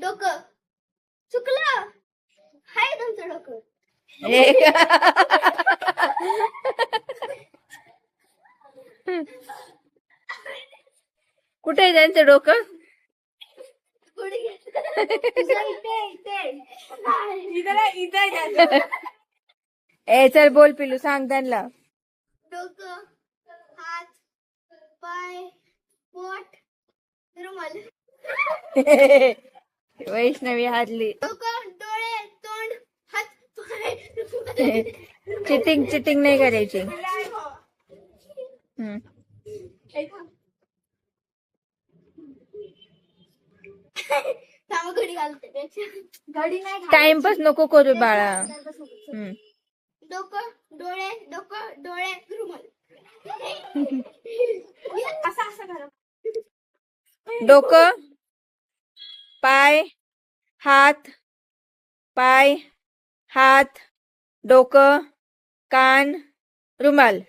डोकं चुकलं. हाय तुमचं डोकं. कुठे आहे त्यांचं डोकं? पुढे घे. इथे, इथे. ए चल बोल पिलू, सांग त्यांना. डोकं, हात, पाय, पोट, रुमाल. वैष्णवी हारली. डोकं, डोळे, तोंड, हात, पाय, रुमाल. चिटिंग नाही करायची. हम्म. थांबा घडी घालते त्याच्या. घडी नाही घालायची. टाइमपास नको करू बाळा. हम्म. डोकं, डोळे, डोकं, डोळे, रुमाल. असं असं करा. डोकं, पाय, हात, पाय, हात, डोकं, कान, रुमाल.